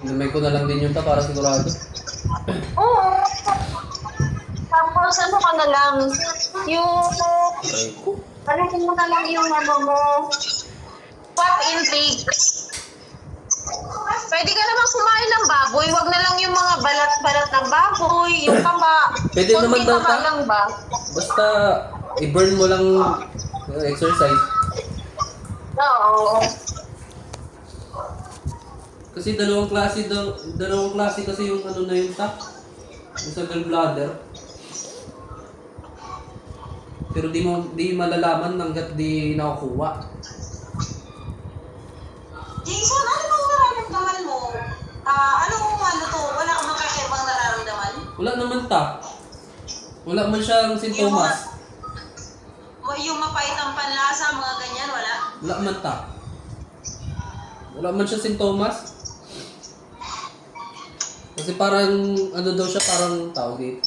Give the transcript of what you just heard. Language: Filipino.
Inamay ko na lang din yun ta para sigurado. Oo. Tapos ano ka na lang, yung, Aray ko. ano mo na lang yung ano mo, pop intake. Pwede ka naman kumain ng baboy, wag na lang yung mga balat-balat ng baboy, yung taba. Pwede naman daw taba ta. lang ba? Basta i-burn mo lang exercise. Oo. Kasi dalawang klase kasi yung ano na yun ta. Yung sa gallbladder. Pero di malalaman hanggat di nakukuha. Jason, ano bang nararamdaman mo? Ano to? Wala kang makakaibang nararamdaman? Wala naman ta. Wala man siyang sintomas. Yung mapait ang panlasa, mga ganyan, wala? Wala man ta. Wala man siya sintomas. Kasi parang ano daw siya, parang tawag dito.